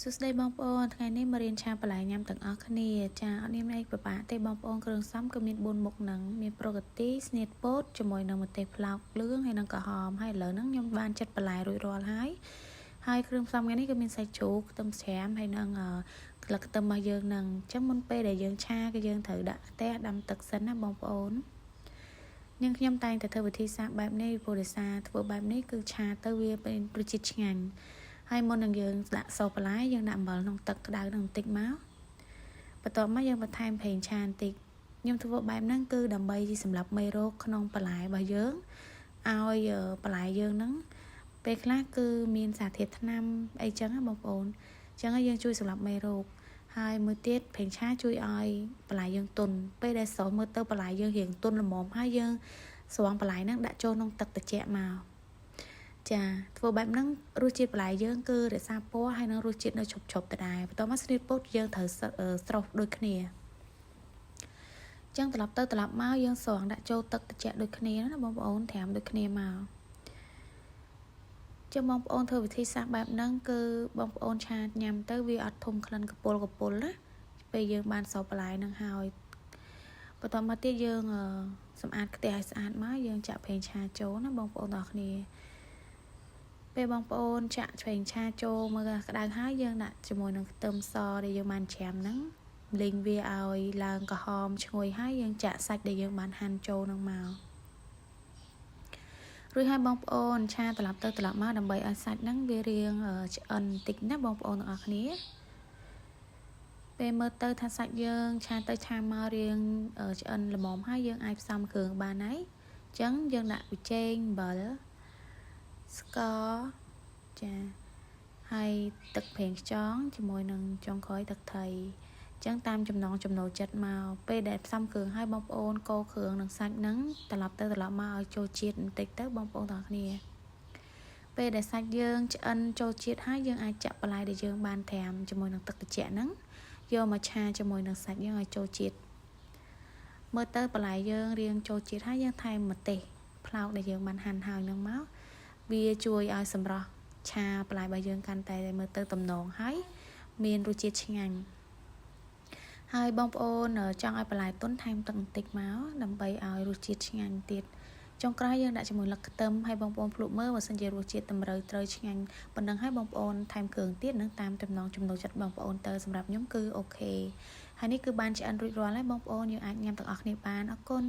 សួស្តីបងប្អូនថ្ងៃនេះមករៀនឆាបន្លែញ៉ាំទាំងអស់គ្នាចាអត់មានអីពិបាកទេបងប្អូនគ្រឿងផ្សំក៏មាន4មុខហ្នឹងមានប្រូកាទីស្នៀតពោតជាមួយនឹងម្ទេសផ្លោកលឿងហើយនឹងក្រហមហើយឥឡូវហ្នឹងខ្ញុំបានចិតបន្លែរួចរាល់ហើយគ្រឿងផ្សំថ្ងៃនេះក៏មានសាច់ជ្រូកខ្ទឹមស្រាមហើយនឹងស្លឹកខ្ទឹមរបស់យើងហ្នឹងអញ្ចឹងមុនពេលដែលយើងឆាក៏យើងត្រូវដាក់ខ្ទះដាំទឹកសិនណាបងប្អូនnhưng ខ្ញុំតែងតែធ្វើវិធីសាស្ត្របែបនេះព្រោះដោយសារធ្វើបែបនេះគឺឆាទៅវាเป็นរសជាតិឆ្ងាញ់ហើយមុននឹងយើងដាក់សបន្លែយើងដាក់អំបិលក្នុងទឹកក្តៅនឹងបន្តិចមកបន្ទាប់មកយើងបន្ថែមប្រេងឆាបន្តិចខ្ញុំធ្វើបែបហ្នឹងគឺដើម្បីសម្រាប់មេរោគក្នុងបន្លែរបស់យើងឲ្យបន្លែយើងហ្នឹងពេលខ្លះគឺមានសារធាតុថ្នាំអីចឹងណាបងប្អូនអញ្ចឹងយើងជួយសម្រាប់មេរោគហើយមួយទៀតប្រេងឆាជួយឲ្យបន្លែយើងទន់ពេលដែលស្រោចមើលទៅបន្លែយើងរៀងទន់ល្មមហើយយើងស្រង់បន្លែហ្នឹងដាក់ចូលក្នុងទឹកត្រជាក់មកចាធ្វើបែបហ្នឹងរសជាតិបន្លែយើងគឺរក្សាពណ៌ហើយនឹងរសជាតិនៅឈប់ដដែលបន្ទាប់មកស្នៀតពោតយើងត្រូវស្រុះដូចគ្នាអញ្ចឹងត្រឡប់ទៅត្រឡប់មកយើងស្រង់ដាក់ចូលទឹកត្រជាក់ដូចគ្នាណាបងប្អូនត្រាំដូចគ្នាមកចឹងបងប្អូនធ្វើវិធីសាស្ត្របែបហ្នឹងគឺបងប្អូនឆាញ៉ាំទៅវាអត់ធំក្លិនកពុលណាពេលយើងបានស្រោចបន្លែហ្នឹងហើយបន្ទាប់មកទៀតយើងសម្អាតខ្ទះឲ្យស្អាតមកយើងចាក់ប្រេងឆាចូលណាបងប្អូនទាំងអស់គ្នាពេលបងប្អូនចាក់ប្រេងឆាចូលមើលក្តៅហើយយើងដាក់ជាមួយនឹងខ្ទឹមសដែលយើងបានច្រាំហ្នឹងលីងវាឲ្យឡើងក្រហមឈ្ងុយហើយយើងចាក់សាច់ដែលយើងបានហាន់ចូលហ្នឹងមករួចហើយបងប្អូនឆាត្រឡប់ទៅត្រឡប់មកដើម្បីឲ្យសាច់ហ្នឹងវារៀងឆ្អិនបន្តិចណាបងប្អូនទាំងអស់គ្នាពេលមើលទៅថាសាច់យើងឆាទៅឆាមករៀងឆ្អិនល្មមហើយយើងអាចផ្សំគ្រឿងបានហើយអញ្ចឹងយើងដាក់ប៊ីចេងអំបិលស្ករចាហើយទឹកប្រេងខ្យងជាមួយនឹងចុងក្រោយទឹកត្រីអញ្ចឹងតាមចំណង់ចំណូលចិត្តមកពេលដែលផ្សំគ្រឿងហើយបងប្អូនកូរគ្រឿងនឹងសាច់ហ្នឹងត្រឡប់ទៅត្រឡប់មកឲ្យចូលជាតិបន្តិចទៅបងប្អូនទាំងគ្នាពេលដែលសាច់យើងឆ្អិនចូលជាតិហើយយើងអាចចាក់បន្លែដែលយើងបានត្រាំជាមួយនឹងទឹកត្រជាក់ហ្នឹងយកមកឆាជាមួយនឹងសាច់យើងឲ្យចូលជាតិមើលទៅបន្លែយើងរៀងចូលជាតិហើយយើងថែមម្ទេសផ្លោកដែលយើងបានហាន់ហើយហ្នឹងមកវាជួយឲ្យសម្រស់ឆាបន្លែរបស់យើងកាន់តែមើលទៅទំនងហើយមានរសជាតិឆ្ងាញ់ហើយបងប្អូនចង់ឲ្យបន្លែទន់ថែមទឹកបន្តិចមកដើម្បីឲ្យរសជាតិឆ្ងាញ់ទៀតចុងក្រោយយើងដាក់ជាមួយលឹកខ្ទឹមហើយបងប្អូនភ្លក់មើលបើសិនជារសជាតិតម្រូវត្រូវឆ្ងាញ់ប៉ុណ្ណឹងហើយបងប្អូនថែមគ្រឿងទៀតនឹងតាមចំណង់ចំណូលចិត្តបងប្អូនទៅសម្រាប់ខ្ញុំគឺអូខេហើយនេះគឺបានឆ្អិនរួចរាល់ហើយបងប្អូនយើងអាចញ៉ាំទាំងអស់គ្នាបានអរគុណ